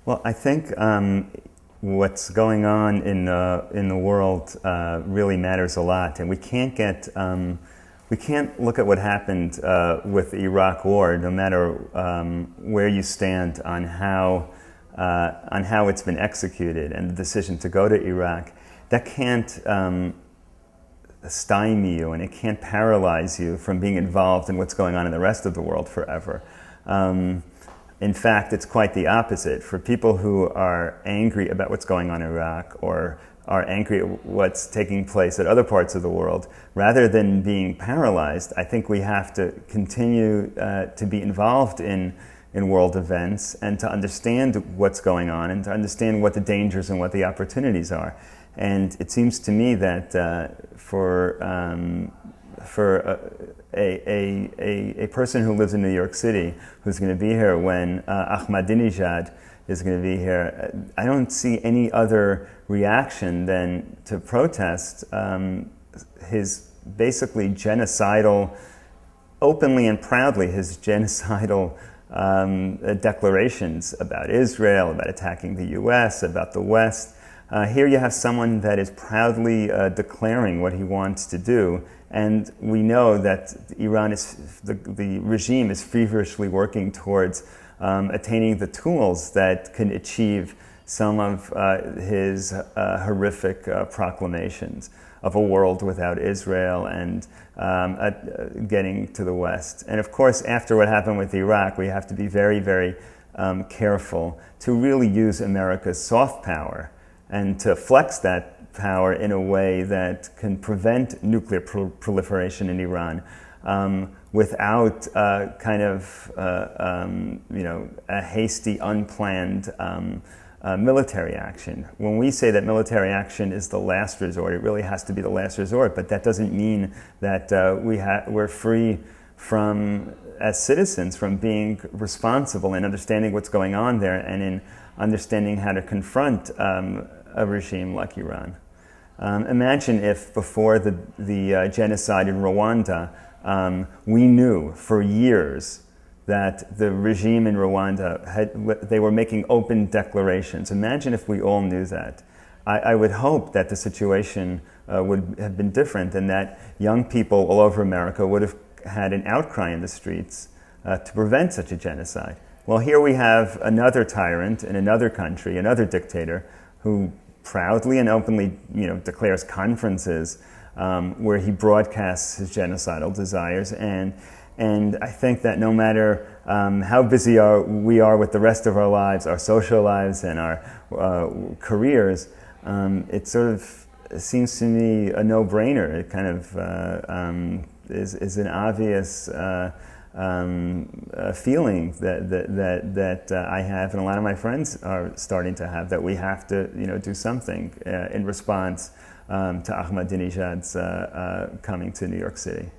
Well, I think what's going on in the world really matters a lot, and we can't look at what happened with the Iraq War, no matter where you stand on how it's been executed and the decision to go to Iraq. That can't stymie you, and it can't paralyze you from being involved in what's going on in the rest of the world forever. In fact, it's quite the opposite. For people who are angry about what's going on in Iraq or are angry at what's taking place at other parts of the world, rather than being paralyzed, I think we have to continue to be involved in world events and to understand what's going on and to understand what the dangers and what the opportunities are. And it seems to me that for a person who lives in New York City who's going to be here when Ahmadinejad is going to be here, I don't see any other reaction than to protest his basically genocidal, openly and proudly, his genocidal declarations about Israel, about attacking the U.S., about the West. Here you have someone that is proudly declaring what he wants to do, and we know that Iran the regime is feverishly working towards attaining the tools that can achieve some of his horrific proclamations of a world without Israel and getting to the West. And of course, after what happened with Iraq, we have to be very, very careful to really use America's soft power and to flex that power in a way that can prevent nuclear proliferation in Iran without a hasty, unplanned military action. When we say that military action is the last resort, it really has to be the last resort, but that doesn't mean that we're free from, as citizens, from being responsible in understanding what's going on there and in understanding how to confront a regime like Iran. Imagine if before the genocide in Rwanda, we knew for years that the regime in Rwanda, they were making open declarations. Imagine if we all knew that. I would hope that the situation would have been different and that young people all over America would have had an outcry in the streets to prevent such a genocide. Well, here we have another tyrant in another country, another dictator, who proudly and openly, declares conferences where he broadcasts his genocidal desires. And I think that no matter how busy we are with the rest of our lives, our social lives and our careers, it sort of seems to me a no-brainer. It kind of is an obvious feeling that I have, and a lot of my friends are starting to have, that we have to do something in response to Ahmadinejad's coming to New York City.